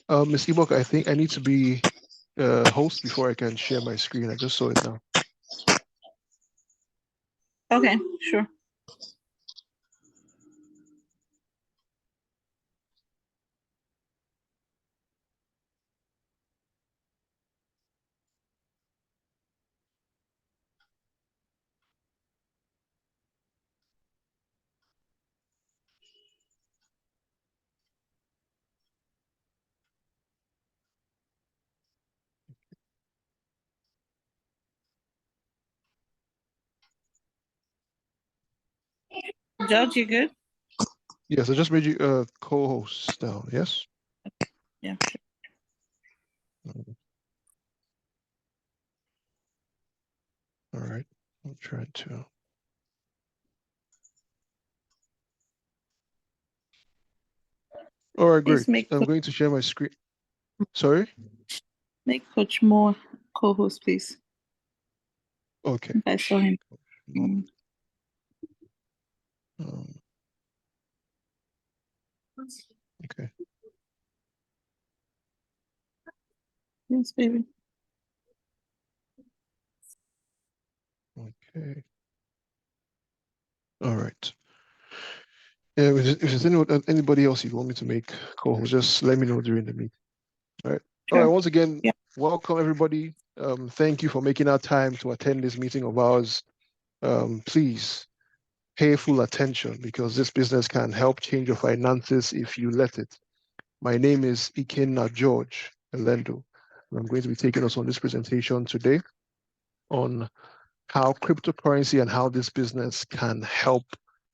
Ms. Ebock, I think I need to be host before I can share my screen. I just saw it now. Okay, sure. George, you good? Yes, I just made you co-host now. Yes. Yeah, sure. All right. I'm trying to. All right, great. Please I'm going to share my screen. Sorry. make Coach Moore co-host, please. Okay. I saw him. Um, okay. Yes, baby. Okay. All right. If there's anybody else you want me to make co-host, just let me know during the meeting. All right. Sure. All right. Once again, Yeah. welcome everybody. Thank you for making our time to attend this meeting of ours. Please pay full attention because this business can help change your finances if you let it. My name is Ikenna George Elendo, and I'm going to be taking us on this presentation today on how cryptocurrency and how this business can help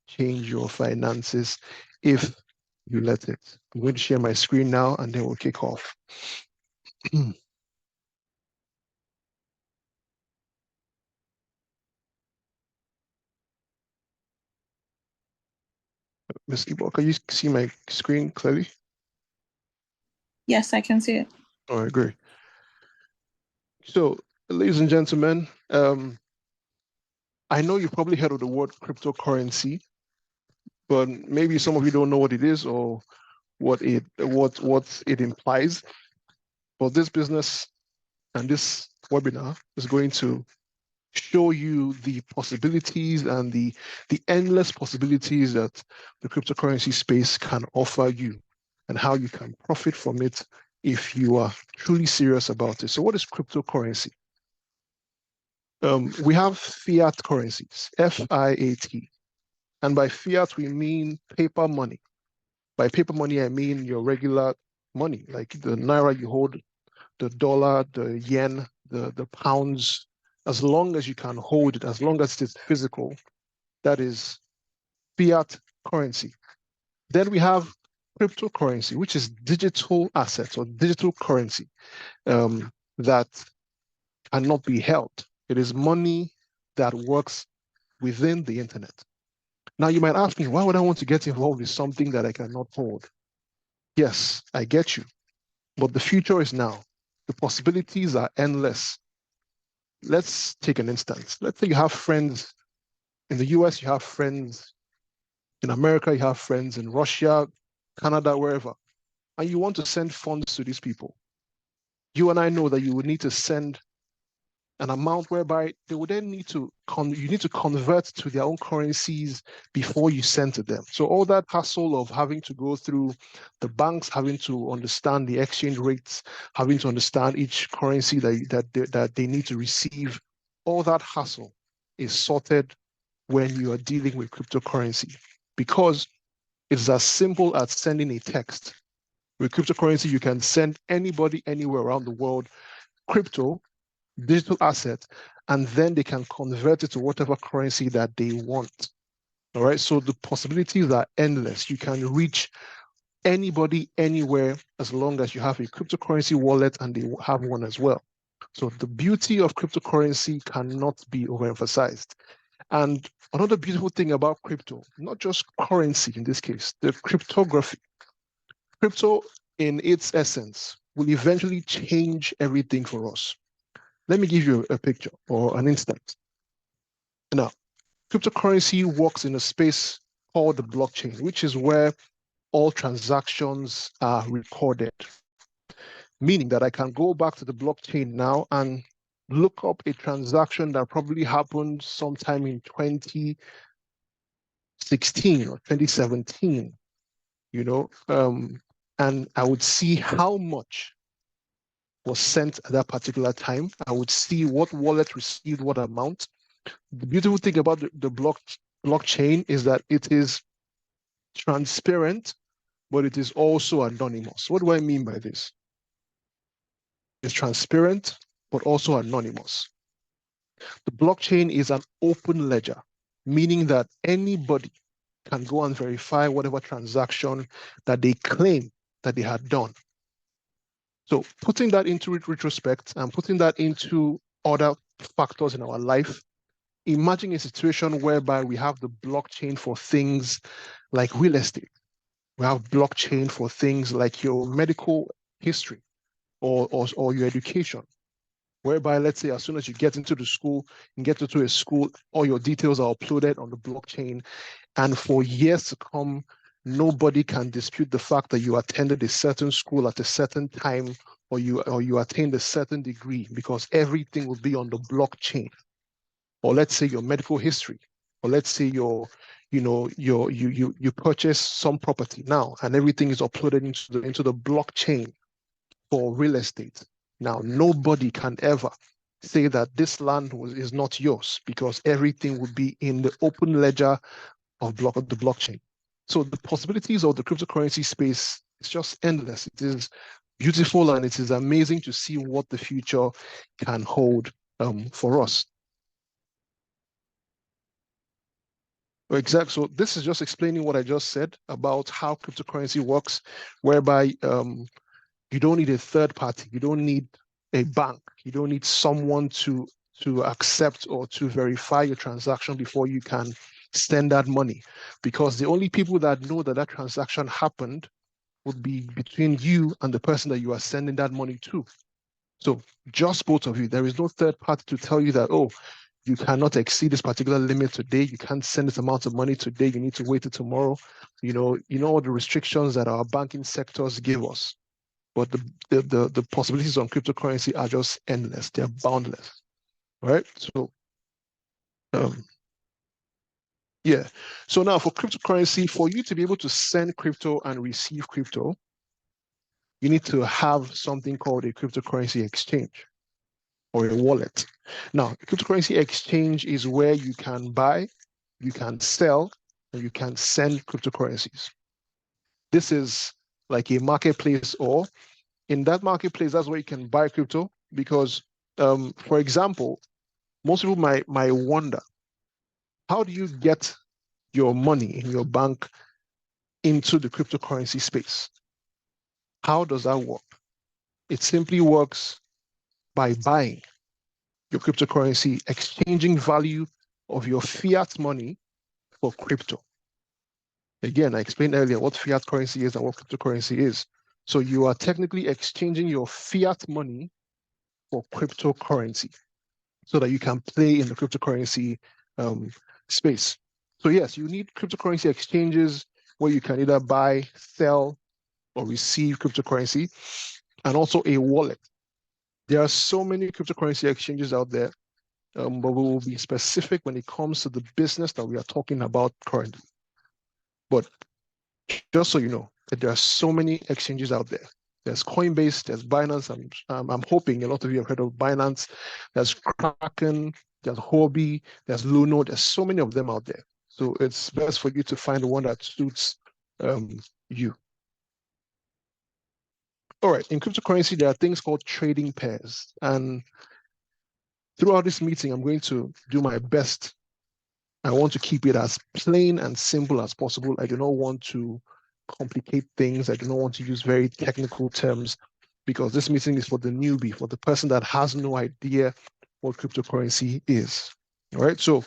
change your finances if you let it. I'm going to share my screen now and then we'll kick off. Ms. Ibo, can you see my screen clearly? Yes, I can see it. All right, great. So, ladies and gentlemen, I know you've probably heard of the word cryptocurrency, but maybe some of you don't know what it is or what it implies. But this business and this webinar is going to show you the possibilities and the endless possibilities that the cryptocurrency space can offer you and how you can profit from it if you are truly serious about it. So what is cryptocurrency? We have fiat currencies, F-I-A-T. And by fiat, we mean paper money. By paper money, I mean your regular money, like the naira you hold, the dollar, the yen, the pounds. As long as you can hold it, as long as it's physical, that is fiat currency. Then we have cryptocurrency, which is digital assets or digital currency that cannot be held. It is money that works within the internet. Now, you might ask me, why would I want to get involved with something that I cannot hold? Yes, I get you. But the future is now. The possibilities are endless. Let's take an instance. Let's say you have friends in the US, you have friends in America, you have friends in Russia, Canada, wherever, and you want to send funds to these people. You and I know that you would need to send an amount whereby they would then need to you need to convert to their own currencies before you send to them. So all that hassle of having to go through the banks, having to understand the exchange rates, having to understand each currency that they need to receive, all that hassle is sorted when you are dealing with cryptocurrency because it's as simple as sending a text. With cryptocurrency, you can send anybody anywhere around the world crypto digital asset, and then they can convert it to whatever currency that they want. All right. So the possibilities are endless. You can reach anybody anywhere as long as you have a cryptocurrency wallet and they have one as well. So the beauty of cryptocurrency cannot be overemphasized. And another beautiful thing about crypto, not just currency in this case, the cryptography. Crypto in its essence will eventually change everything for us. Let me give you a picture or an instance. Now, cryptocurrency works in a space called the blockchain, which is where all transactions are recorded. meaning that I can go back to the blockchain now and look up a transaction that probably happened sometime in 2016 or 2017, and I would see how much was sent at that particular time. I would see what wallet received what amount. The beautiful thing about the blockchain is that it is transparent, but it is also anonymous. What do I mean by this? It's transparent, but also anonymous. The blockchain is an open ledger, meaning that anybody can go and verify whatever transaction that they claim that they had done. So putting that into retrospect and putting that into other factors in our life, imagine a situation whereby we have the blockchain for things like real estate. We have blockchain for things like your medical history or your education, whereby, let's say, as soon as you get into the school and get into a school, all your details are uploaded on the blockchain. And for years to come, nobody can dispute the fact that you attended a certain school at a certain time, or you attained a certain degree, because everything will be on the blockchain. Or let's say your medical history, or let's say you purchase some property now, and everything is uploaded into the blockchain for real estate. Now, nobody can ever say that this land is not yours, because everything would be in the open ledger of the blockchain. So the possibilities of the cryptocurrency space is just endless. It is beautiful, and it is amazing to see what the future can hold for us. Exactly. So this is just explaining what I just said about how cryptocurrency works, whereby you don't need a third party, you don't need a bank, you don't need someone to accept or to verify your transaction before you can send that money, because the only people that know that that transaction happened would be between you and the person that you are sending that money to. So just both of you. There is no third party to tell you that, oh, you cannot exceed this particular limit today, you can't send this amount of money today, you need to wait till tomorrow. You know all the restrictions that our banking sectors give us. But the possibilities on cryptocurrency are just endless. They're boundless, right? So, yeah. So now for cryptocurrency, for you to be able to send crypto and receive crypto, you need to have something called a cryptocurrency exchange or a wallet. Now, a cryptocurrency exchange is where you can buy, you can sell, and you can send cryptocurrencies. This is like a marketplace, or in that marketplace, that's where you can buy crypto, because, for example, most people might wonder, how do you get your money in your bank into the cryptocurrency space? How does that work? It simply works by buying your cryptocurrency, exchanging value of your fiat money for crypto. Again, I explained earlier what fiat currency is and what cryptocurrency is. So you are technically exchanging your fiat money for cryptocurrency so that you can play in the cryptocurrency space. So yes, you need cryptocurrency exchanges where you can either buy, sell, or receive cryptocurrency, and also a wallet. There are so many cryptocurrency exchanges out there, but we will be specific when it comes to the business that we are talking about currently. But just so you know, that there are so many exchanges out there. There's Coinbase, there's Binance. I'm hoping a lot of you have heard of Binance. There's Kraken, there's Huobi, there's Luno. There's so many of them out there. So it's best for you to find the one that suits you. All right, in cryptocurrency, there are things called trading pairs. And throughout this meeting, I'm going to do my best. I want to keep it as plain and simple as possible. I do not want to complicate things. I do not want to use very technical terms, because this meeting is for the newbie, for the person that has no idea what cryptocurrency is. All right, so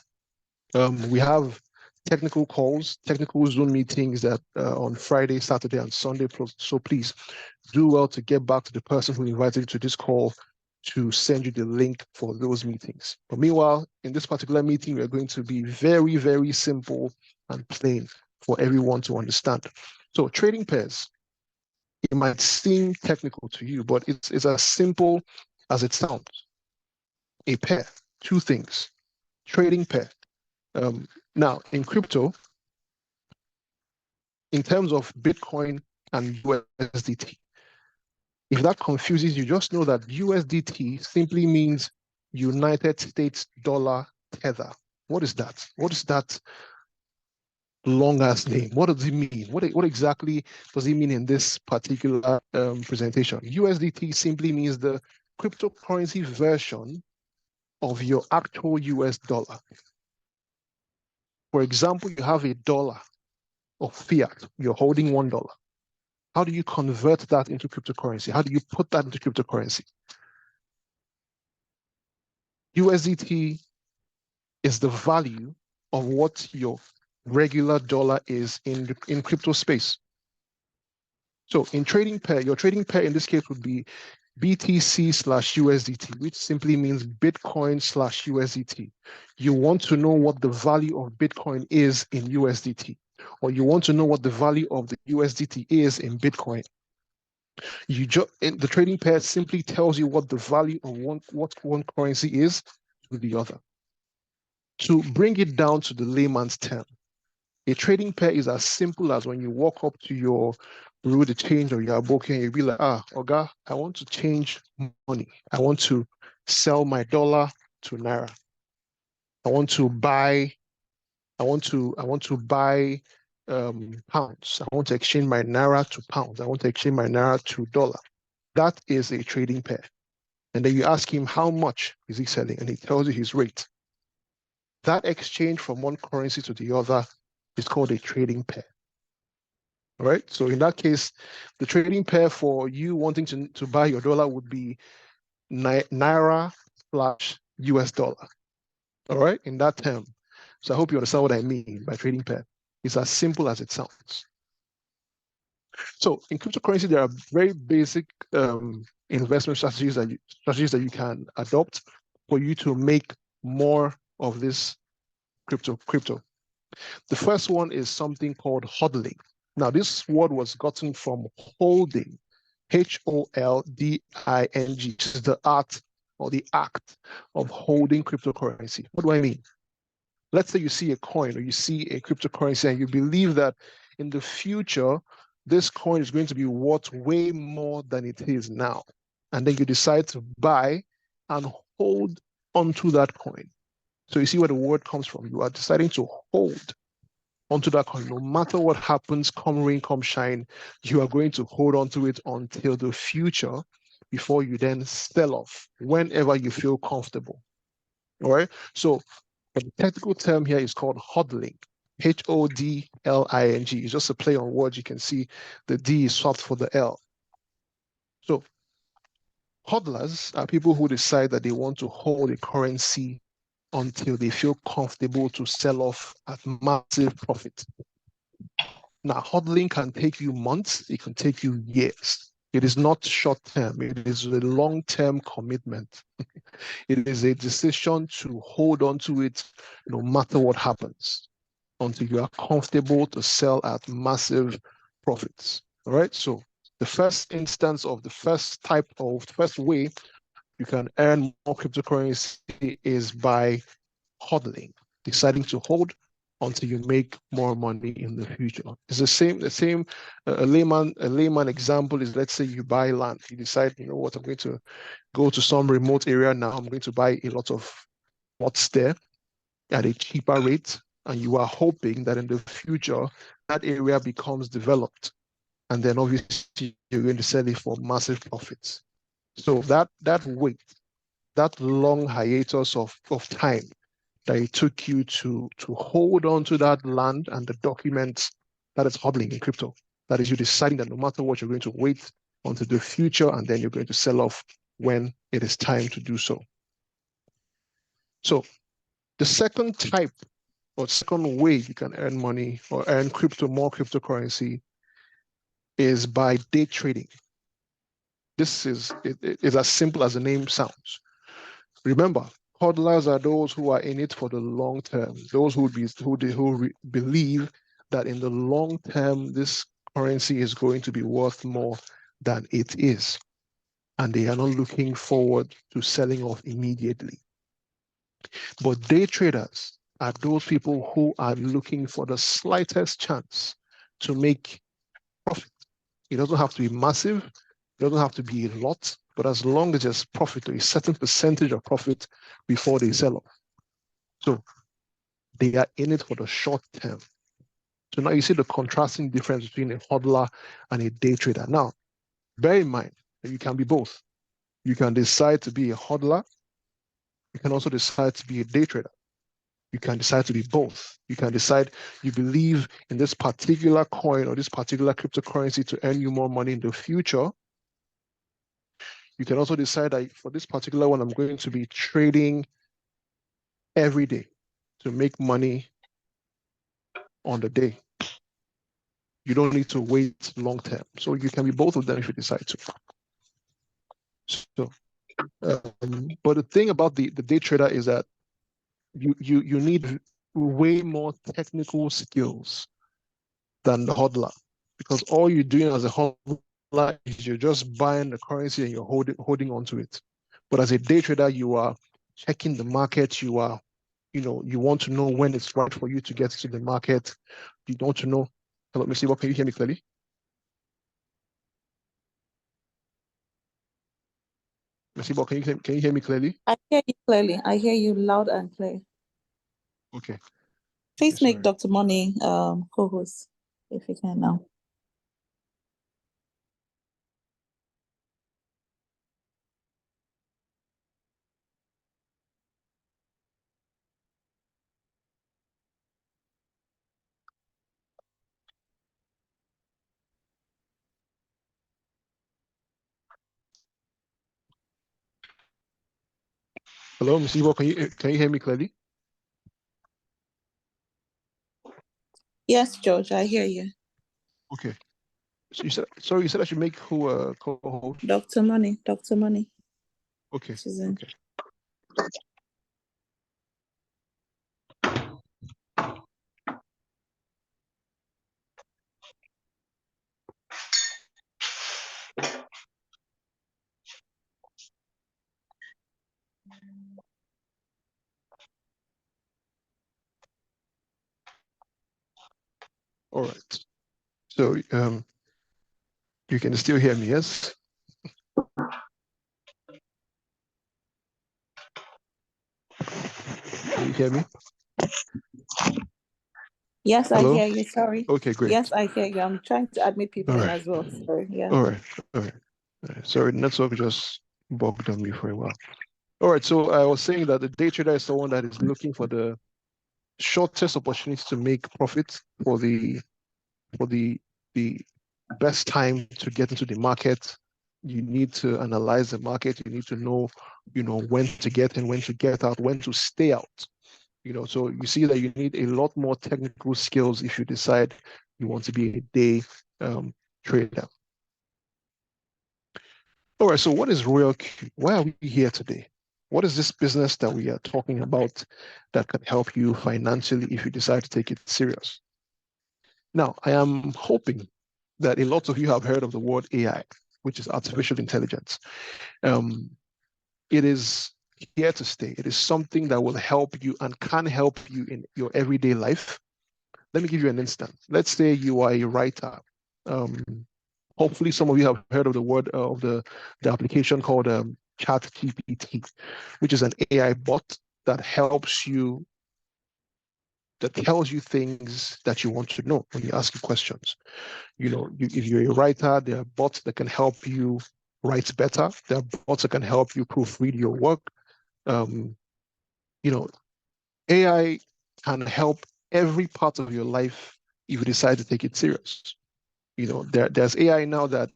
we have technical calls, technical Zoom meetings that on Friday, Saturday, and Sunday. So please do well to get back to the person who invited you to this call to send you the link for those meetings. But meanwhile, in this particular meeting, we're going to be very, very simple and plain for everyone to understand. So trading pairs. It might seem technical to you, but it's as simple as it sounds. A pair, two things, trading pair. Now, in crypto, in terms of Bitcoin and USDT, if that confuses you, just know that USDT simply means United States Dollar Tether. What is that? What is that long ass name? What does it mean? What exactly does it mean in this particular presentation? USDT simply means the cryptocurrency version of your actual US dollar. For example, you have a dollar of fiat, you're holding $1. How do you convert that into cryptocurrency? How do you put that into cryptocurrency? USDT is the value of what your regular dollar is in crypto space. So in trading pair, your trading pair in this case would be BTC/USDT, which simply means Bitcoin/USDT. You want to know what the value of Bitcoin is in USDT, or you want to know what the value of the USDT is in Bitcoin. The trading pair simply tells you what the value of one currency is to the other. To bring it down to the layman's term, a trading pair is as simple as when you walk up to your bureau de change or your booking, you'll be like, Oga, I want to change money. I want to sell my dollar to Naira. I want to buy pounds. I want to exchange my Naira to pounds. I want to exchange my Naira to dollar. That is a trading pair. And then you ask him how much is he selling, and he tells you his rate. That exchange from one currency to the other is called a trading pair. All right. So in that case, the trading pair for you wanting to buy your dollar would be Naira/US dollar. All right, in that term. So I hope you understand what I mean by trading pair. It's as simple as it sounds. So in cryptocurrency, there are very basic investment strategies that you can adopt for you to make more of this crypto. The first one is something called hodling. Now, this word was gotten from holding, HOLDING. This is the art or the act of holding cryptocurrency. What do I mean? Let's say you see a coin or you see a cryptocurrency and you believe that in the future, this coin is going to be worth way more than it is now. And then you decide to buy and hold onto that coin. So you see where the word comes from. You are deciding to hold onto that coin. No matter what happens, come rain, come shine, you are going to hold onto it until the future before you then sell off whenever you feel comfortable. All right. So the technical term here is called hodling. HODLING. It's just a play on words. You can see the D is swapped for the L. So hodlers are people who decide that they want to hold a currency until they feel comfortable to sell off at massive profit. Now, hodling can take you months, it can take you years. It is not short term, it is a long-term commitment. It is a decision to hold on to it no matter what happens until you are comfortable to sell at massive profits. All right, so the first instance of the first way you can earn more cryptocurrency is by hodling, deciding to hold until you make more money in the future. It's the same. A layman example is, let's say you buy land. You decide, you know what, I'm going to go to some remote area now. I'm going to buy a lot of plots there at a cheaper rate, and you are hoping that in the future that area becomes developed, and then obviously you're going to sell it for massive profits. So that wait, that long hiatus of time that it took you to hold on to that land and the documents, that is hodling in crypto. That is you deciding that no matter what, you're going to wait until the future and then you're going to sell off when it is time to do so. So the second type or second way you can earn money or earn more cryptocurrency is by day trading. This is as simple as the name sounds. Remember, hodlers are those who are in it for the long term. Those who believe that in the long term, this currency is going to be worth more than it is. And they are not looking forward to selling off immediately. But day traders are those people who are looking for the slightest chance to make profit. It doesn't have to be massive, it doesn't have to be a lot, but as long as there's profit or a certain percentage of profit before they sell off. So they are in it for the short term. So now you see the contrasting difference between a hodler and a day trader. Now, bear in mind that you can be both. You can decide to be a hodler. You can also decide to be a day trader. You can decide to be both. You can decide you believe in this particular coin or this particular cryptocurrency to earn you more money in the future. You can also decide that for this particular one, I'm going to be trading every day to make money on the day. You don't need to wait long term. So you can be both of them if you decide to. So, but the thing about the day trader is that you need way more technical skills than the hodler, because all you're doing as a hodler is you're just buying the currency and you're holding onto it. But as a day trader, you are checking the market. You are, you want to know when it's right for you to get to the market. You want to know. Hello, Mr. Ibo, can you hear me clearly? Mr. Ibo, can you hear me clearly? I hear you clearly. I hear you loud and clear. Okay. Please Okay, make sorry. Dr. Money co-host if you can now. Hello, Mr. Ibo, can you hear me clearly? Yes, George, I hear you. Okay. So you said I should make who a co-host? Dr. Money. Okay. She's in. Okay. All right. So you can still hear me, yes? Can you hear me? Yes, Hello? I hear you. Sorry. Okay, great. Yes, I hear you. I'm trying to admit people All in right. as well. Sorry. Yeah. All right. All right. All right. Sorry, the network just bugged on me for a while. All right. So I was saying that the day trader is someone that is looking for the shortest opportunity to make profit for the the best time to get into the market. You need to analyze the market. You need to know, when to get in, when to get out, when to stay out. So you see that you need a lot more technical skills if you decide you want to be a day trader. All right, so what is RoyalQ? Why are we here today? What is this business that we are talking about that can help you financially if you decide to take it serious? Now, I am hoping that a lot of you have heard of the word AI, which is artificial intelligence. It is here to stay. It is something that will help you and can help you in your everyday life. Let me give you an instance. Let's say you are a writer. Hopefully, some of you have heard of the word of the application called ChatGPT, which is an AI bot that helps you, that tells you things that you want to know when you ask you questions. If you're a writer, there are bots that can help you write better. There are bots that can help you proofread your work. AI can help every part of your life if you decide to take it serious. There's AI now that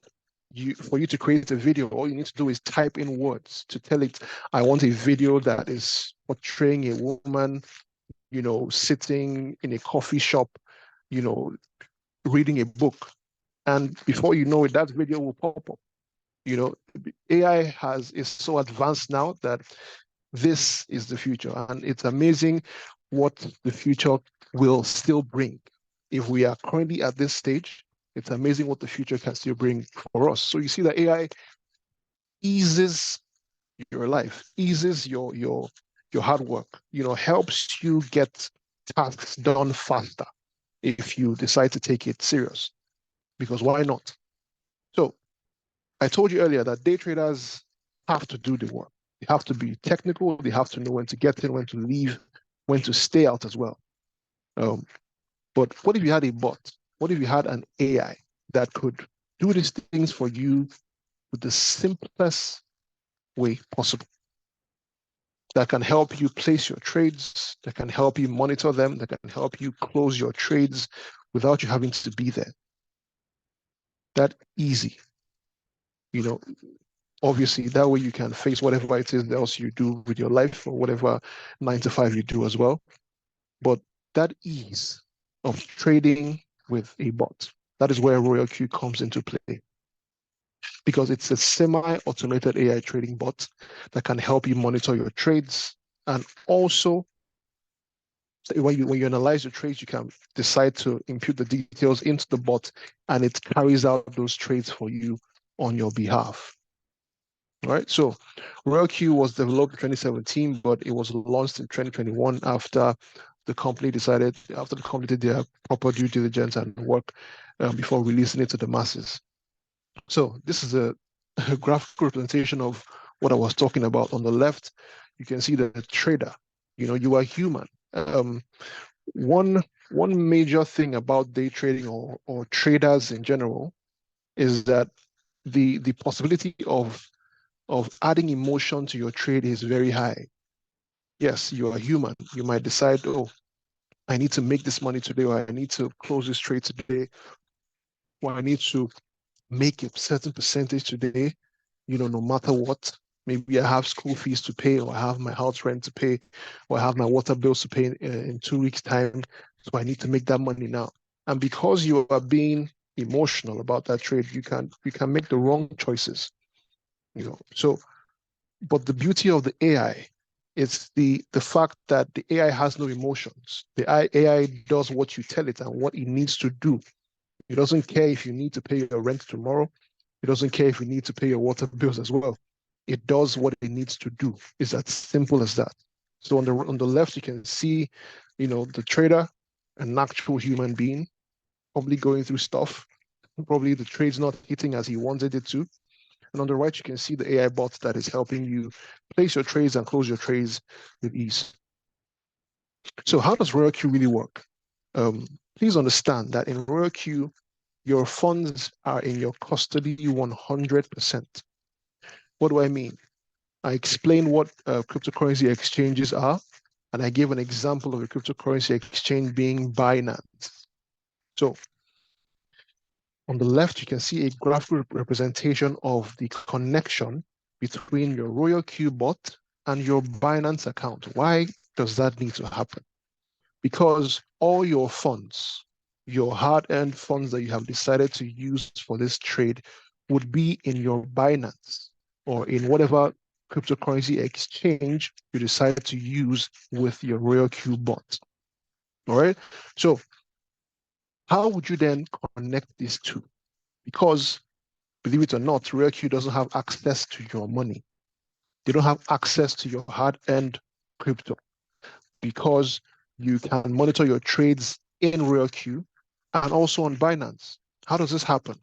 for you to create a video, all you need to do is type in words to tell it, I want a video that is portraying a woman, sitting in a coffee shop, reading a book. And before you know it, that video will pop up. AI is so advanced now that this is the future. And it's amazing what the future will still bring. If we are currently at this stage, It's amazing what the future can still bring for us. So you see that AI eases your life, eases your hard work, helps you get tasks done faster if you decide to take it serious. Because why not? So I told you earlier that day traders have to do the work. They have to be technical. They have to know when to get in, when to leave, when to stay out as well. But what if you had a bot? What if you had an AI that could do these things for you with the simplest way possible? That can help you place your trades, that can help you monitor them, that can help you close your trades without you having to be there. That easy. Obviously, that way you can face whatever it is else you do with your life or whatever 9 to 5 you do as well. But that ease of trading with a bot, that is where RoyalQ comes into play. Because it's a semi-automated AI trading bot that can help you monitor your trades. And also, when you analyze your trades, you can decide to input the details into the bot, and it carries out those trades for you on your behalf. All right, so RoyalQ was developed in 2017, but it was launched in 2021 after the company did their proper due diligence and work before releasing it to the masses. So this is a graphical representation of what I was talking about. On the left, you can see the trader. You are human. One major thing about day trading or traders in general is that the possibility of adding emotion to your trade is very high. Yes, you are human. You might decide, oh, I need to make this money today, or I need to close this trade today, or I need to make a certain percentage today, no matter what. Maybe I have school fees to pay, or I have my house rent to pay, or I have my water bills to pay in 2 weeks' time. So I need to make that money now. And because you are being emotional about that trade, you can make the wrong choices. So, but the beauty of the AI is the fact that the AI has no emotions. The AI does what you tell it and what it needs to do. It doesn't care if you need to pay your rent tomorrow. It doesn't care if you need to pay your water bills as well. It does what it needs to do. It's as simple as that. So on the left, you can see, the trader, an actual human being, probably going through stuff. Probably the trade's not hitting as he wanted it to. And on the right, you can see the AI bot that is helping you place your trades and close your trades with ease. So how does RoyalQ really work? Please understand that in RoyalQ, your funds are in your custody 100%. What do I mean? I explain what cryptocurrency exchanges are, and I gave an example of a cryptocurrency exchange being Binance. So on the left, you can see a graphical representation of the connection between your RoyalQ bot and your Binance account. Why does that need to happen? Because all your funds, your hard-earned funds that you have decided to use for this trade would be in your Binance or in whatever cryptocurrency exchange you decide to use with your RoyalQ bot. All right. So how would you then connect these two? Because believe it or not, RoyalQ doesn't have access to your money. They don't have access to your hard-earned crypto because you can monitor your trades in RoyalQ and also on Binance. How does this happen?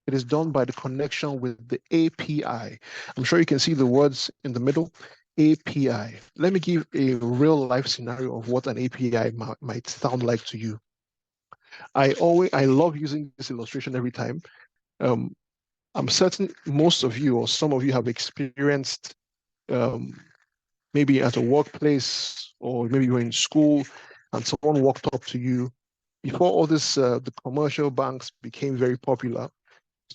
It is done by the connection with the API. I'm sure you can see the words in the middle, API. Let me give a real life scenario of what an API might sound like to you. I love using this illustration every time. I'm certain most of you or some of you have experienced maybe at a workplace or maybe you're in school and someone walked up to you. Before all this, the commercial banks became very popular.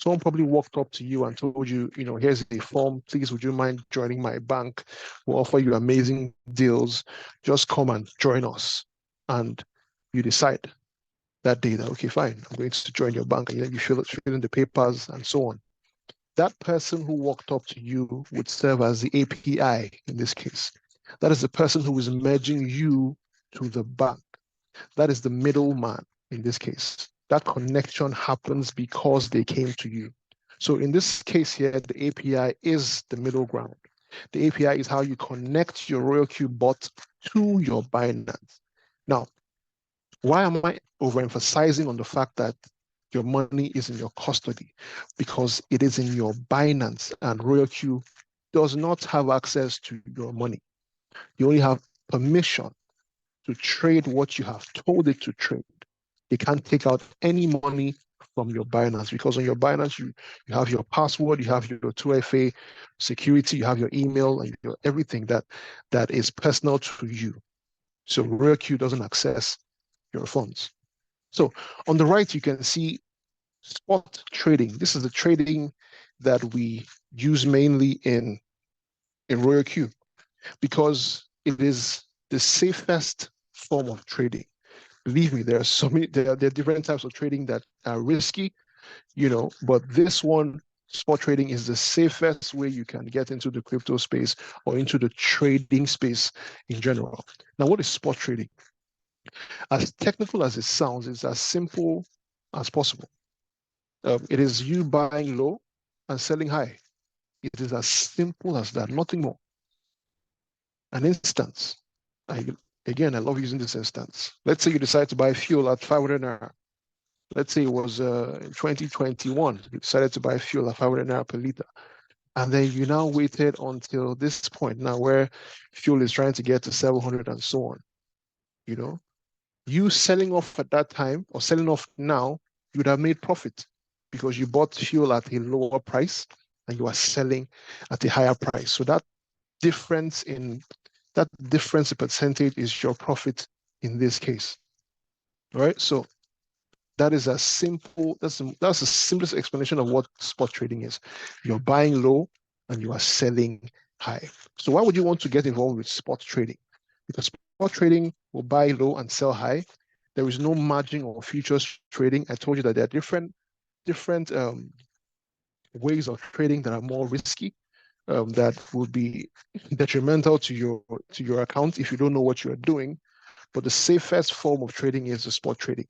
Someone probably walked up to you and told you, here's a form. Please, would you mind joining my bank? We'll offer you amazing deals. Just come and join us. And you decide that day that, okay, fine, I'm going to join your bank. And you fill in the papers and so on. That person who walked up to you would serve as the API in this case. That is the person who is merging you to the bank. That is the middleman in this case. that connection happens because they came to you. So in this case here, the API is the middle ground. The API is how you connect your RoyalQ bot to your Binance. Now, why am I overemphasizing on the fact that your money is in your custody? Because it is in your Binance, and RoyalQ does not have access to your money. You only have permission to trade what you have told it to trade. It can't take out any money from your Binance, because on your Binance, you have your password, you have your 2FA security, you have your email, and your everything that is personal to you. So RoyalQ doesn't access your funds. So on the right, you can see spot trading. This is the trading that we use mainly in RoyalQ, because it is the safest form of trading. Believe me, there are so many, there are different types of trading that are risky, but this one, spot trading, is the safest way you can get into the crypto space or into the trading space in general. Now, what is spot trading? As technical as it sounds, it's as simple as possible. It is you buying low and selling high. It is as simple as that, nothing more. An instance. Again, I love using this instance. Let's say you decide to buy fuel at 500 naira. Let's say it was in 2021, you decided to buy fuel at 500 naira per liter. And then you now waited until this point now where fuel is trying to get to 700 and so on. You selling off at that time or selling off now, you would have made profit because you bought fuel at a lower price and you are selling at a higher price. So that difference in percentage is your profit in this case. All right. So that is a simple, that's the simplest explanation of what spot trading is. You're buying low and you are selling high. So why would you want to get involved with spot trading? Because spot trading will buy low and sell high. There is no margin or futures trading. I told you that there are different ways of trading that are more risky, that would be detrimental to your account if you don't know what you are doing. But the safest form of trading is the spot trading.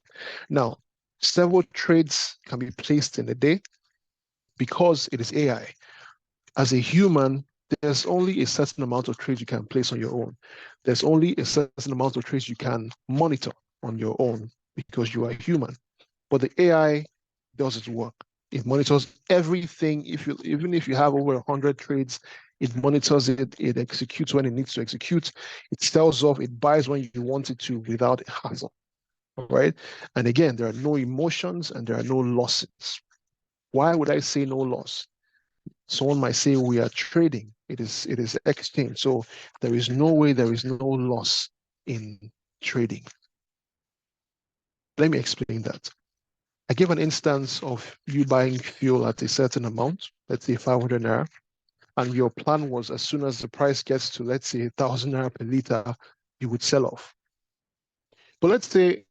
Now, several trades can be placed in a day because it is AI. As a human, there's only a certain amount of trades you can place on your own. There's only a certain amount of trades you can monitor on your own because you are human. But the AI does its work. It monitors everything. Even if you have over 100 trades, it monitors it, it executes when it needs to execute, it sells off, it buys when you want it to without a hassle. All right. And again, there are no emotions and there are no losses. Why would I say no loss? Someone might say we are trading. It is exchange. So there is no way, there is no loss in trading. Let me explain that. I give an instance of you buying fuel at a certain amount, let's say 500 naira, and your plan was as soon as the price gets to, let's say, 1,000 naira per liter, you would sell off. But let's say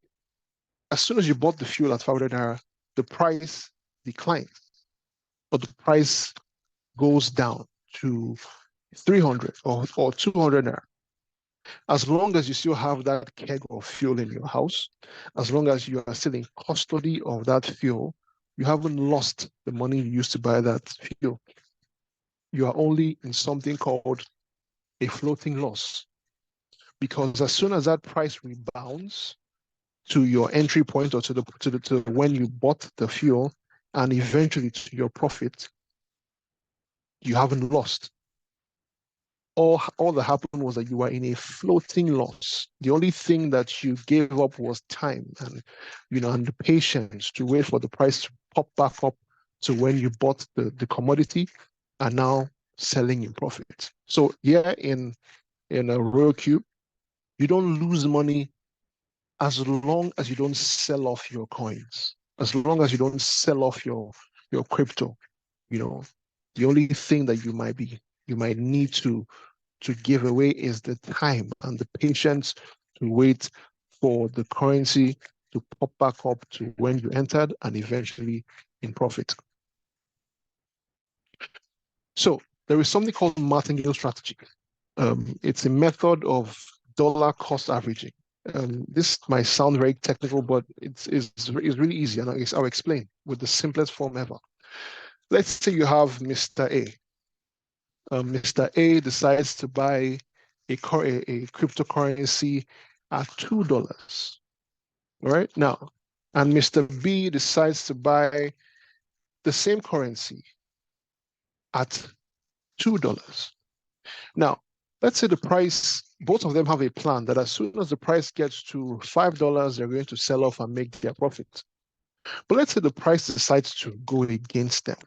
as soon as you bought the fuel at 500 naira, the price declines, or the price goes down to 300 or 200 naira. As long as you still have that keg of fuel in your house, as long as you are still in custody of that fuel, you haven't lost the money you used to buy that fuel. You are only in something called a floating loss. Because as soon as that price rebounds to your entry point or to when you bought the fuel and eventually to your profit, you haven't lost. All that happened was that you were in a floating loss. The only thing that you gave up was time and the patience to wait for the price to pop back up to when you bought the commodity and now selling in profit. So yeah, in a RoyalQ, you don't lose money as long as you don't sell off your coins, as long as you don't sell off your crypto. The only thing that you might need to give away is the time and the patience to wait for the currency to pop back up to when you entered and eventually in profit. So there is something called martingale strategy. It's a method of dollar cost averaging. This might sound very technical, but it's really easy, and I'll explain with the simplest form ever. Let's say you have Mr. A. Mr. A decides to buy a cryptocurrency at $2. All right, now, and Mr. B decides to buy the same currency at $2. Now, let's say the price, both of them have a plan that as soon as the price gets to $5, they're going to sell off and make their profit. But let's say the price decides to go against them.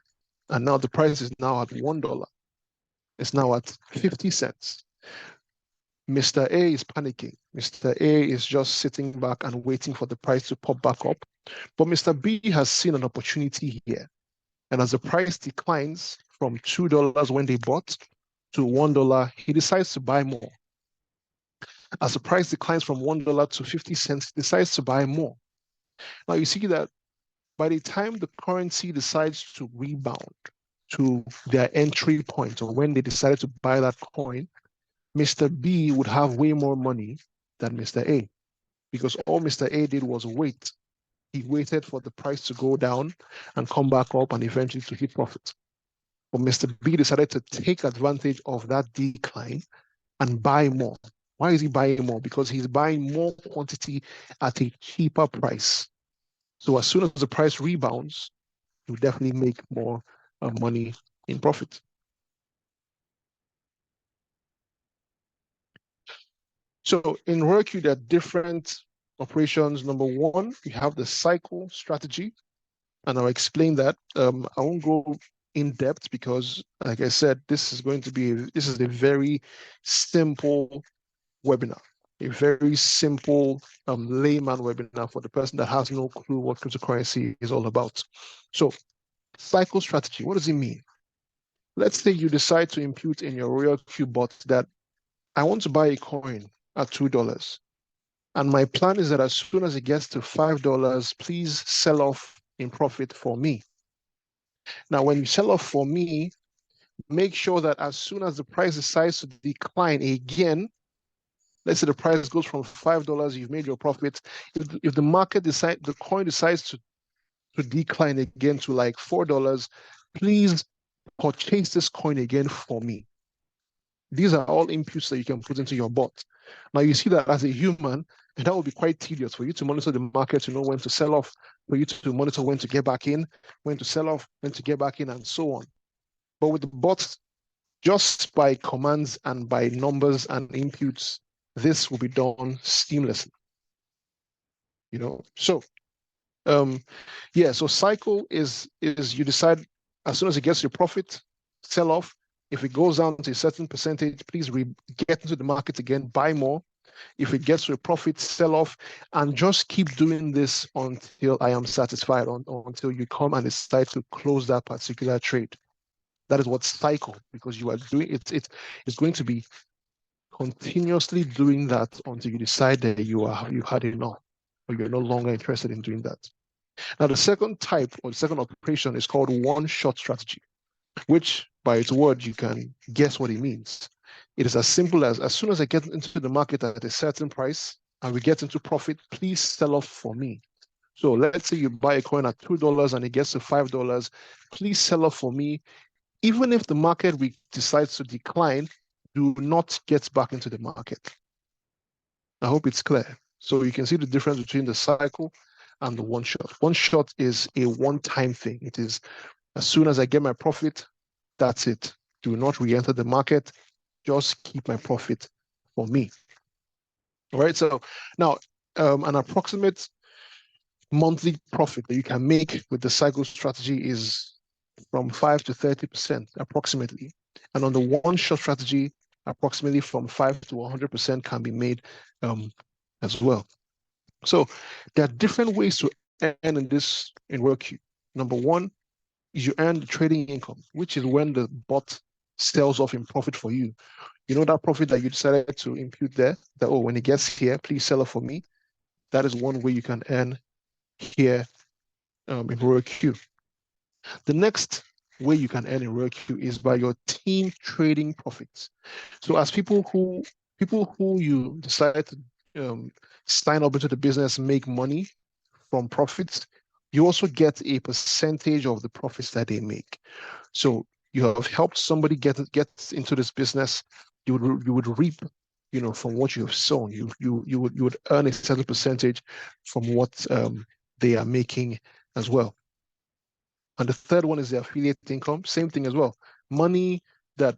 And now the price is now at $1. It's now at 50 cents. Mr. A is panicking. Mr. A is just sitting back and waiting for the price to pop back up. But Mr. B has seen an opportunity here. And as the price declines from $2 when they bought to $1, he decides to buy more. As the price declines from $1 to 50 cents, he decides to buy more. Now you see that by the time the currency decides to rebound to their entry point, or when they decided to buy that coin, Mr. B would have way more money than Mr. A, because all Mr. A did was wait. He waited for the price to go down and come back up and eventually to hit profit. But Mr. B decided to take advantage of that decline and buy more. Why is he buying more? Because he's buying more quantity at a cheaper price. So as soon as the price rebounds, you definitely make more money in profit. So in ROIQ, there are different operations. Number one, you have the cycle strategy, and I'll explain that. I won't go in depth because, like I said, this is a very simple webinar, a very simple layman webinar for the person that has no clue what cryptocurrency is all about. So cycle strategy, what does it mean? Let's say you decide to impute in your ROIQ bot that I want to buy a coin at $2. And my plan is that as soon as it gets to $5, please sell off in profit for me. Now, when you sell off for me, make sure that as soon as the price decides to decline again, let's say the price goes from $5, you've made your profit. If the market the coin decides to decline again to like $4, please purchase this coin again for me. These are all inputs that you can put into your bot. Now you see that as a human, and that will be quite tedious for you to monitor the market, to know when to sell off, for you to monitor when to get back in, when to sell off, when to get back in, and so on. But with the bot, just by commands and by numbers and inputs, this will be done seamlessly. So so cycle is you decide as soon as it gets your profit, sell off. If it goes down to a certain percentage, please get into the market again, buy more. If it gets to a profit, sell off, and just keep doing this until I am satisfied, or until you come and decide to close that particular trade. That is what cycle, because you are doing it. It's going to be continuously doing that until you decide that you've had enough, or you're no longer interested in doing that. Now, the second type, or the second operation, is called one-shot strategy, which by its word, you can guess what it means. It is as simple as soon as I get into the market at a certain price and we get into profit, please sell off for me. So let's say you buy a coin at $2 and it gets to $5, please sell off for me. Even if the market decides to decline, do not get back into the market. I hope it's clear. So you can see the difference between the cycle and the one shot. One shot is a one-time thing. It is as soon as I get my profit, that's it. Do not re-enter the market. Just keep my profit for me. All right. So now an approximate monthly profit that you can make with the cycle strategy is from 5 to 30% approximately. And on the one-shot strategy, approximately from 5 to 100% can be made as well. So there are different ways to earn in ROIQ. Number one, you earn the trading income, which is when the bot sells off in profit for you. You know that profit that you decided to impute there, that, when it gets here, please sell it for me. That is one way you can earn here in ROIQ. The next way you can earn in ROIQ is by your team trading profits. So as people who you decide to sign up into the business, make money from profits, you also get a percentage of the profits that they make. So you have helped somebody get into this business. You would reap, from what you have sown. You would earn a certain percentage from what they are making as well. And the third one is the affiliate income. Same thing as well. Money that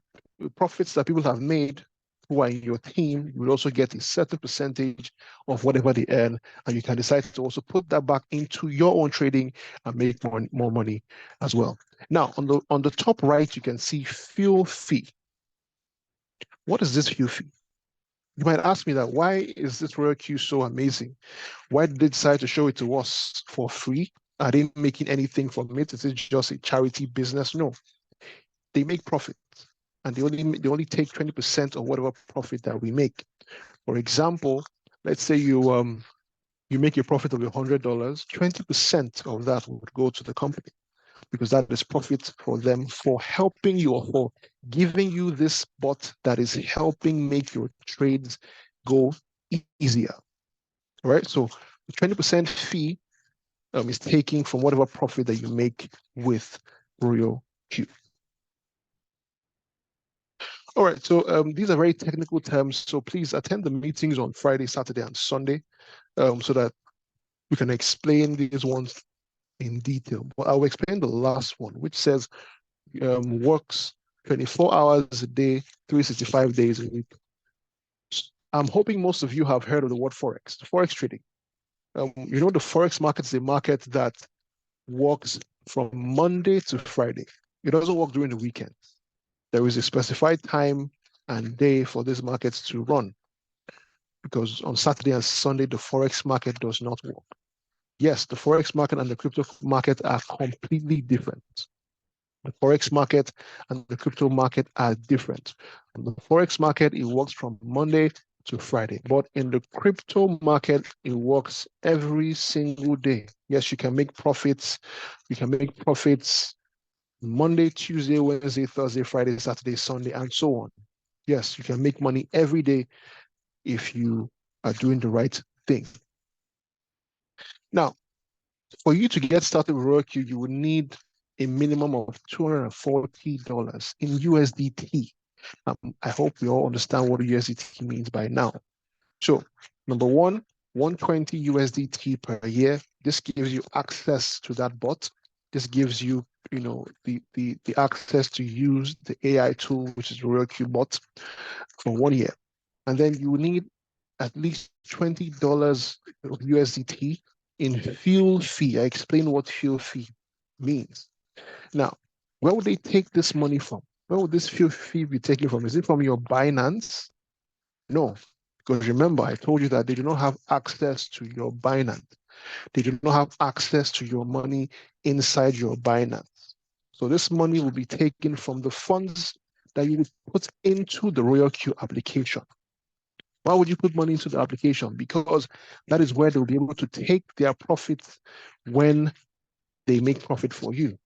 profits that people have made who are in your team, you will also get a certain percentage of whatever they earn, and you can decide to also put that back into your own trading and make more money as well. Now, on the top right, you can see fuel fee. What is this fuel fee? You might ask me that, why is this Royal Q so amazing? Why did they decide to show it to us for free? Are they making anything from it? Is it just a charity business? No, they make profit, and they only take 20% of whatever profit that we make. For example, let's say you make a profit of $100, 20% of that would go to the company, because that is profit for them for helping you, or for giving you this bot that is helping make your trades go easier. All right, so the 20% fee is taking from whatever profit that you make with Royal Q. All right, so these are very technical terms, so please attend the meetings on Friday, Saturday, and Sunday, so that we can explain these ones in detail. But I'll explain the last one, which says works 24 hours a day, 365 days a week. I'm hoping most of you have heard of the word Forex, Forex trading. The Forex market is a market that works from Monday to Friday. It doesn't work during the weekend. There is a specified time and day for these markets to run, because on Saturday and Sunday, the Forex market does not work. Yes, the Forex market and the crypto market are completely different. The Forex market and the crypto market are different. In the Forex market, it works from Monday to Friday. But in the crypto market, it works every single day. Yes, you can make profits. You can make profits Monday, Tuesday, Wednesday, Thursday, Friday, Saturday, Sunday, and so on. Yes, you can make money every day if you are doing the right thing. Now, for you to get started with Royal Q, you would need a minimum of $240 in USDT. I hope we all understand what USDT means by now. So, number one, 120 USDT per year. This gives you access to that bot. This gives you, the access to use the AI tool, which is the Royal Q bot, for 1 year. And then you need at least $20 of USDT in fuel fee. I explained what fuel fee means. Now, where would they take this money from? Where would this fuel fee be taken from? Is it from your Binance? No, because remember, I told you that they do not have access to your Binance. They do not have access to your money inside your Binance. So this money will be taken from the funds that you would put into the Royal Q application. Why would you put money into the application? Because that is where they'll be able to take their profits when they make profit for you.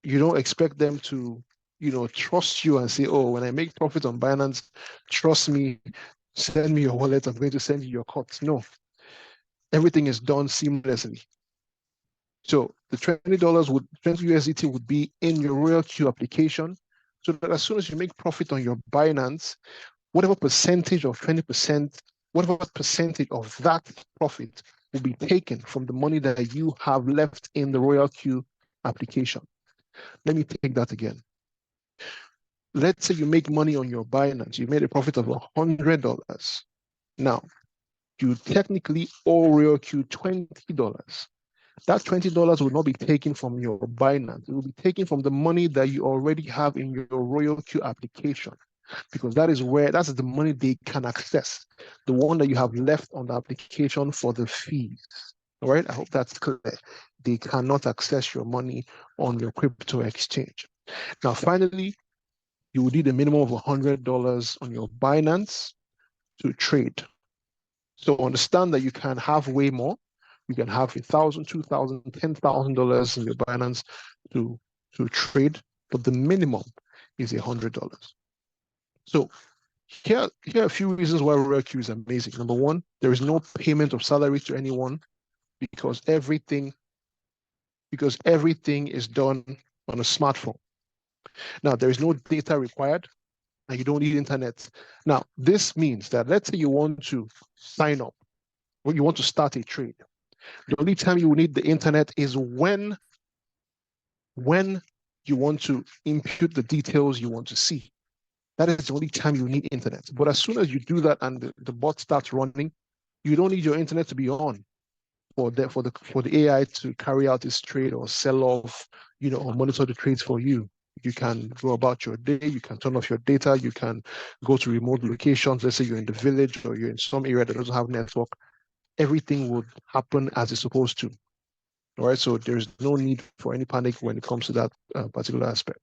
You don't expect them to, trust you and say, oh, when I make profit on Binance, trust me, send me your wallet, I'm going to send you your cut. No, everything is done seamlessly. So the $20 20 USDT would be in your Royal Q application, so that as soon as you make profit on your Binance, whatever percentage of 20%, whatever percentage of that profit will be taken from the money that you have left in the Royal Q application. Let me take that again. Let's say you make money on your Binance, you made a profit of $100. Now, you technically owe Royal Q $20. That $20 will not be taken from your Binance. It will be taken from the money that you already have in your Royal Q application, because that's the money they can access, the one that you have left on the application for the fees. All right, I hope that's clear. They cannot access your money on your crypto exchange. Now, finally, you would need a minimum of $100 on your Binance to trade. So understand that you can have way more. You can have $1,000, $2,000, $10,000 in your Binance to trade, but the minimum is $100. So Here are a few reasons why RoyalQ is amazing. Number one, there is no payment of salary to anyone because everything is done on a smartphone. Now, there is no data required and you don't need internet. Now, this means that let's say you want to sign up or you want to start a trade. The only time you will need the internet is when you want to input the details you want to see. That is the only time you need internet. But as soon as you do that and the bot starts running, you don't need your internet to be on for the AI to carry out this trade or sell off, or monitor the trades for you. You can go about your day, you can turn off your data, you can go to remote locations. Let's say you're in the village or you're in some area that doesn't have network. Everything would happen as it's supposed to. All right, so there's no need for any panic when it comes to that particular aspect.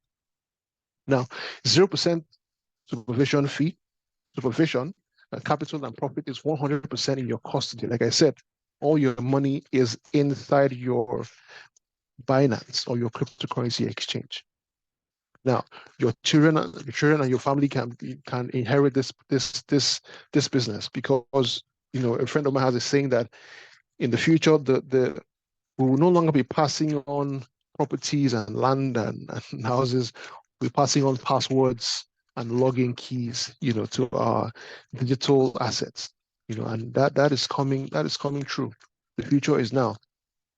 Now, 0% supervision fee, capital and profit is 100% in your custody. Like I said, all your money is inside your Binance or your cryptocurrency exchange. Now, your children and your family can inherit this business because a friend of mine has a saying that in the future we will no longer be passing on properties and land and houses. We're passing on passwords and login keys, to our digital assets, and that is coming true. The future is now.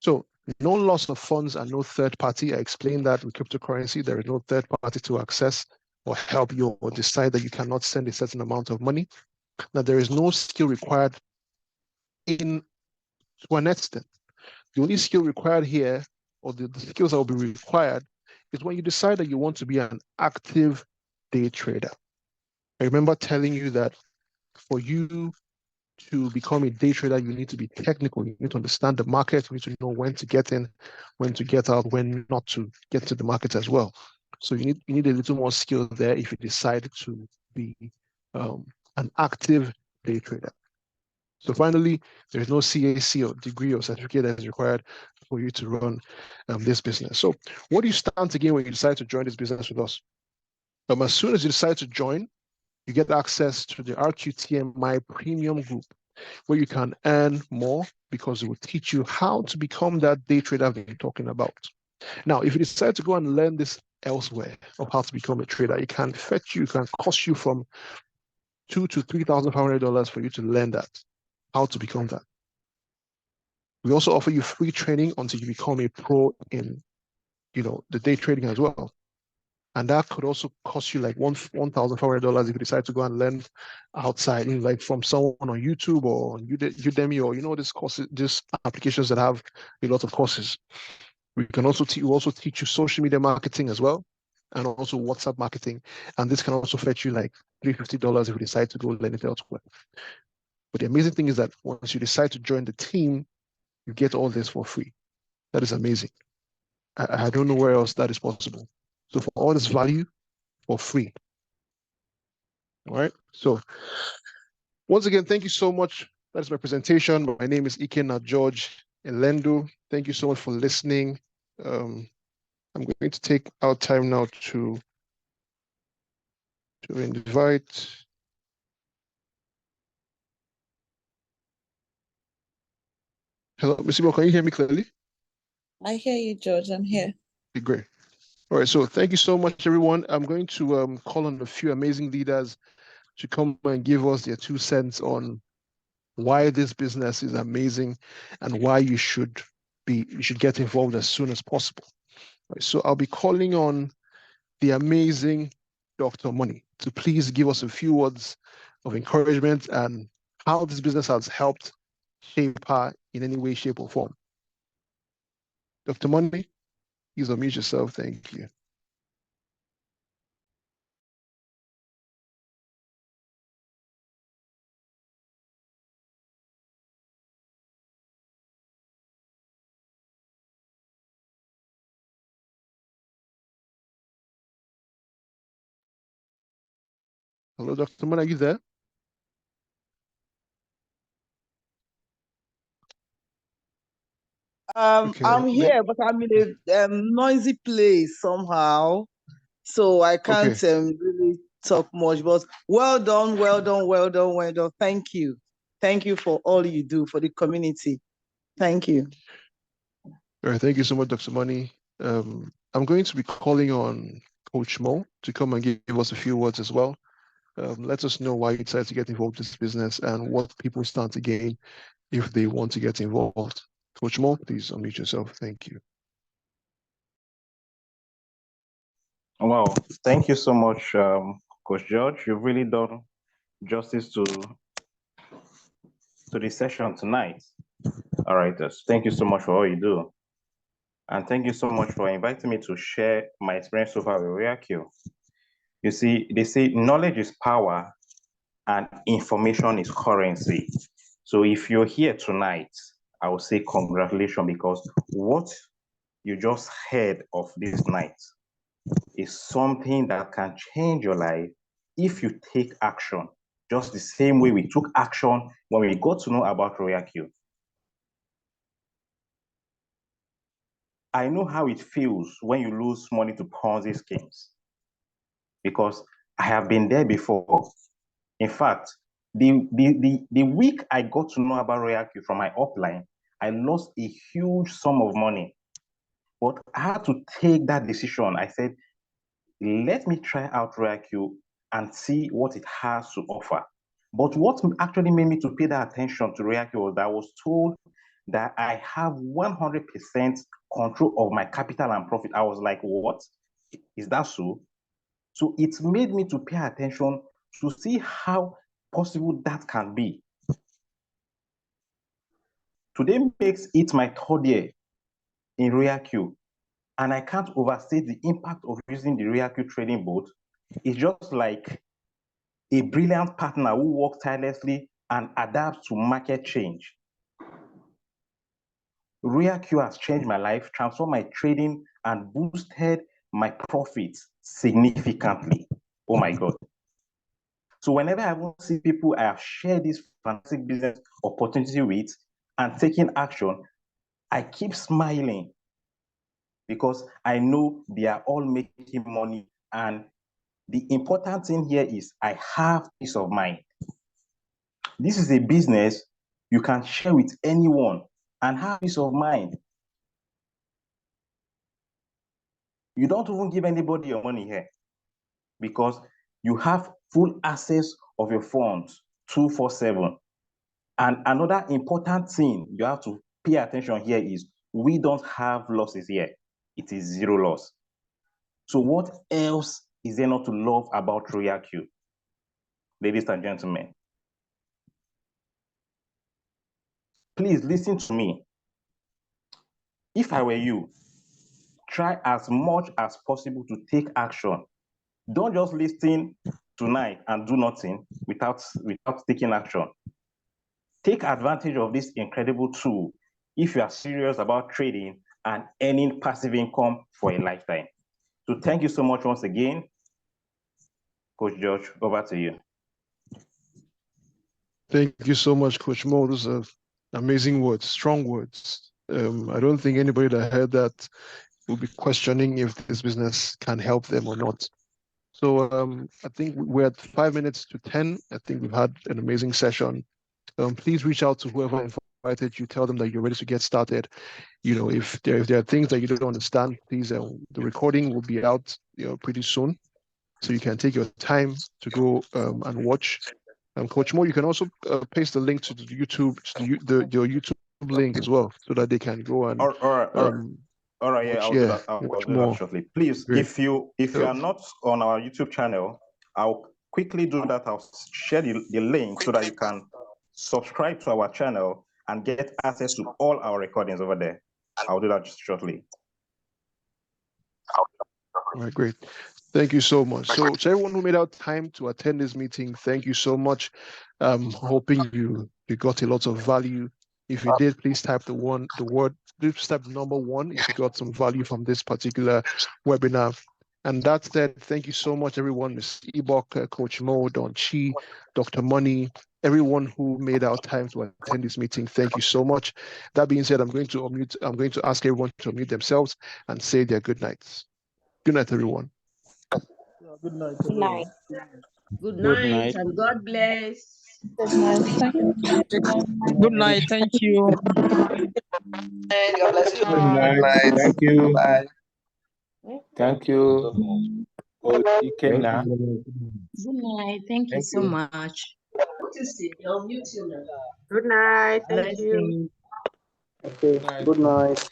So no loss of funds and no third party. I explained that with cryptocurrency, there is no third party to access or help you or decide that you cannot send a certain amount of money. Now, there is no skill required to an extent. The only skill required here, or the skills that will be required, is when you decide that you want to be an active day trader. I remember telling you that for you to become a day trader, you need to be technical. You need to understand the market. You need to know when to get in, when to get out, when not to get to the market as well. So you need a little more skill there if you decide to be an active day trader. So finally, there's no CAC or degree or certificate that is required for you to run this business. So what do you stand to gain when you decide to join this business with us? As soon as you decide to join, you get access to the RQTMI Premium Group, where you can earn more because it will teach you how to become that day trader I've been talking about. Now, if you decide to go and learn this elsewhere of how to become a trader, it can cost you from $2,000 to $3,500 for you to learn that, how to become that. We also offer you free training until you become a pro in, the day trading as well. And that could also cost you like $1,500 if you decide to go and learn outside, like from someone on YouTube or on Udemy or these applications that have a lot of courses. We can also teach you social media marketing as well, and also WhatsApp marketing. And this can also fetch you like $350 if you decide to go learn it elsewhere. But the amazing thing is that once you decide to join the team, you get all this for free. That is amazing. I don't know where else that is possible. So for all this value, for free. All right. So once again, thank you so much. That is my presentation. My name is Ikenna George Elendo. Thank you so much for listening. I'm going to take our time now to invite. Hello, Mr. Bo, can you hear me clearly? I hear you, George. I'm here. Okay, great. All right, so thank you so much, everyone. I'm going to call on a few amazing leaders to come and give us their 2 cents on why this business is amazing and why you should get involved as soon as possible. Right, so I'll be calling on the amazing Dr. Money to please give us a few words of encouragement and how this business has helped shape her in any way, shape, or form. Dr. Money, please unmute yourself. Thank you. Hello, Dr. Money, are you there? Okay, I'm here, but I'm in a noisy place somehow, so I can't really talk much, but well done, well done, well done, well done. Thank you. Thank you for all you do for the community. Thank you. All right, thank you so much, Dr. Money. I'm going to be calling on Coach Mo to come and give us a few words as well. Let us know why you decided to get involved in this business and what people stand to gain if they want to get involved. Coach Mo, please unmute yourself. Thank you. Well, thank you so much, Coach George. You've really done justice to the session tonight. All right, thank you so much for all you do. And thank you so much for inviting me to share my experience so far with REACU. You see, they say knowledge is power and information is currency. So if you're here tonight, I will say congratulations, because what you just heard of this night is something that can change your life if you take action, just the same way we took action when we got to know about REACU. I know how it feels when you lose money to Ponzi schemes, because I have been there before. In fact, the week I got to know about REACU from my upline, I lost a huge sum of money. But I had to take that decision. I said, let me try out REACU and see what it has to offer. But what actually made me to pay that attention to REACU was that I was told that I have 100% control of my capital and profit. I was like, what? Is that so? So it made me to pay attention to see how possible that can be. Today makes it my third year in REACU, and I can't overstate the impact of using the REACU trading boat. It's just like a brilliant partner who works tirelessly and adapts to market change. REACU has changed my life, transformed my trading, and boosted my profits significantly. Oh my God. So whenever I want to see people I have shared this fantastic business opportunity with and taking action, I keep smiling, because I know they are all making money. And the important thing here is I have peace of mind. This is a business you can share with anyone and have peace of mind. You don't even give anybody your money here, because you have full access of your funds 24/7. And another important thing you have to pay attention here is we don't have losses here. It is zero loss. So what else is there not to love about REACU? Ladies and gentlemen, please listen to me. If I were you, try as much as possible to take action. Don't just listen tonight and do nothing without taking action. Take advantage of this incredible tool if you are serious about trading and earning passive income for a lifetime. So thank you so much once again. Coach George, over to you. Thank you so much, Coach Mo. Those are amazing words, strong words. I don't think anybody that heard that will be questioning if this business can help them or not. So I think we're at 5 minutes to 10. I think we've had an amazing session. Please reach out to whoever invited you. Tell them that you're ready to get started. You know, if there are things that you don't understand, please, the recording will be out, pretty soon, so you can take your time to go and watch. Coach Mo, you can also paste the link to the YouTube, your YouTube link as well, so that they can go and all right, yeah, I'll do that. I'll do that shortly. Please, Great. if you are not on our YouTube channel, I'll quickly do that. I'll share the link so that you can subscribe to our channel and get access to all our recordings over there. I'll do that shortly. All right, great. Thank you so much. So to everyone who made out time to attend this meeting, thank you so much. Hoping you got a lot of value. If you did, please type please type the number 1 if you got some value from this particular webinar. And that said, thank you so much, everyone. Ms. Ibok, Coach Mo, Don Chi, Dr. Money, everyone who made out time to attend this meeting. Thank you so much. That being said, I'm going to ask everyone to unmute themselves and say their good nights. Good night, everyone. Good night. Good night. Good Good night night. and God bless. Good night. Thank you. Good night. Thank you. And God bless you. Good night. Thank you. Thank you. Oh, Ikenna. Good night. Thank you Thank so you. much. You'll mute you now. Good night. Thank you. Okay. Good night.